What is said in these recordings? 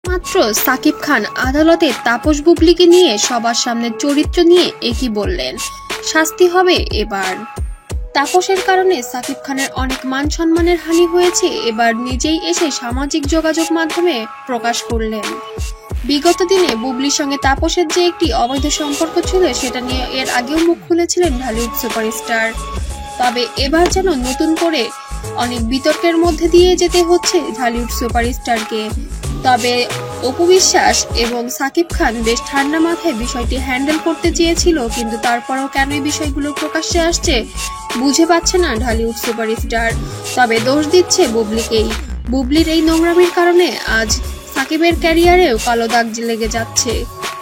মাত্র সাকিব খান আদালতে তাপস বুবলিকে নিয়ে সবার সামনে চরিত্র নিয়ে একই বললেন, শাস্তি হবে এবার। তাপসের কারণে সাকিব খানের অনেক মান সম্মানের হানি হয়েছে, এবার নিজেই এসে সামাজিক যোগাযোগ মাধ্যমে প্রকাশ করলেন। বিগত দিনে বুবলির সঙ্গে তাপসের যে একটি অবৈধ সম্পর্ক ছিল সেটা নিয়ে এর আগেও মুখ খুলেছিলেন ঢালিউড সুপারস্টার। তবে এবার যেন নতুন করে অনেক বিতর্কের মধ্যে দিয়ে যেতে হচ্ছে ঢালিউড সুপারস্টারকে। তবে অপু বিশ্বাস এবং সাকিব খান বেশ ঠান্ডা মাথায় বিষয়টি হ্যান্ডেল করতে চেয়েছিল, কিন্তু তারপরেও কেন এই বিষয়গুলো প্রকাশ্যে আসছে বুঝে পাচ্ছে না ঢালিউড সুপারস্টার। তবে দোষ দিচ্ছে বুবলিকেই। বুবলির এই নোংরামির কারণে আজ সাকিবের ক্যারিয়ারেও কালো দাগ লেগে যাচ্ছে।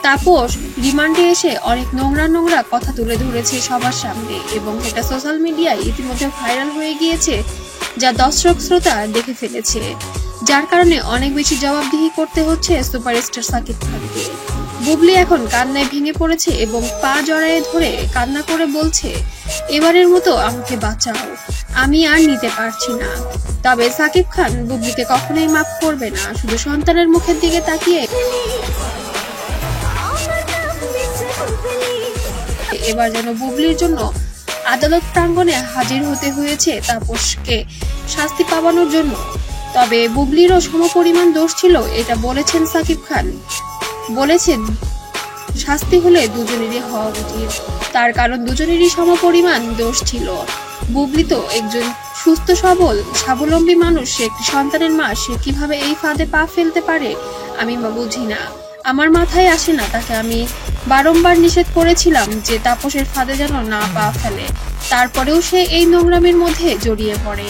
তাপস রিমান্ডে এসে অনেক নোংরা কথা তুলে ধরেছে সবার সামনে এবং সেটা সোশ্যাল মিডিয়ায় ইতিমধ্যে ভাইরাল হয়ে গিয়েছে, যা দর্শক শ্রোতা দেখে ফেলেছে, যার কারণে অনেক বেশি জবাবদিহি করতে হচ্ছে সুপারস্টার সাকিব খানকে। বুবলি এখন কান্নায় ভেঙে পড়েছে এবং পা জড়ায়ে ধরে কান্না করে বলছে, এবারের মতো আমাকে বাঁচাও, আমি আর নিতে পারছি না। তবে সাকিব খান বুবলিকে কখনোই মাফ করবে না, শুধু সন্তানের মুখের দিকে তাকিয়ে এবার যেন বুবলির জন্য আদালত প্রাঙ্গণে হাজির হতে হয়েছে তাপসকে শাস্তি পাওয়ানোর জন্য। তবে বুবলিরও সমপরিমাণ দোষ ছিল এটা বলেছেন সাকিব খান। বলেছেন শাস্তি হলে দুজনেরই হওয়া উচিত, তার কারণ দুজনেরই সমপরিমাণ দোষ ছিল। বুবলি তো একজন সুস্থ সবল স্বাবলম্বী মানুষ, সে একটি সন্তানের মা, সে কিভাবে এই ফাঁদে পা ফেলতে পারে আমি বুঝি না। আমার মাথায় আসে না, তাকে আমি বারংবার নিষেধ করেছিলাম যে তাপসের ফাঁদে যেন না পা ফেলে, তারপরেও সে এই নোংরামির মধ্যে জড়িয়ে পড়ে।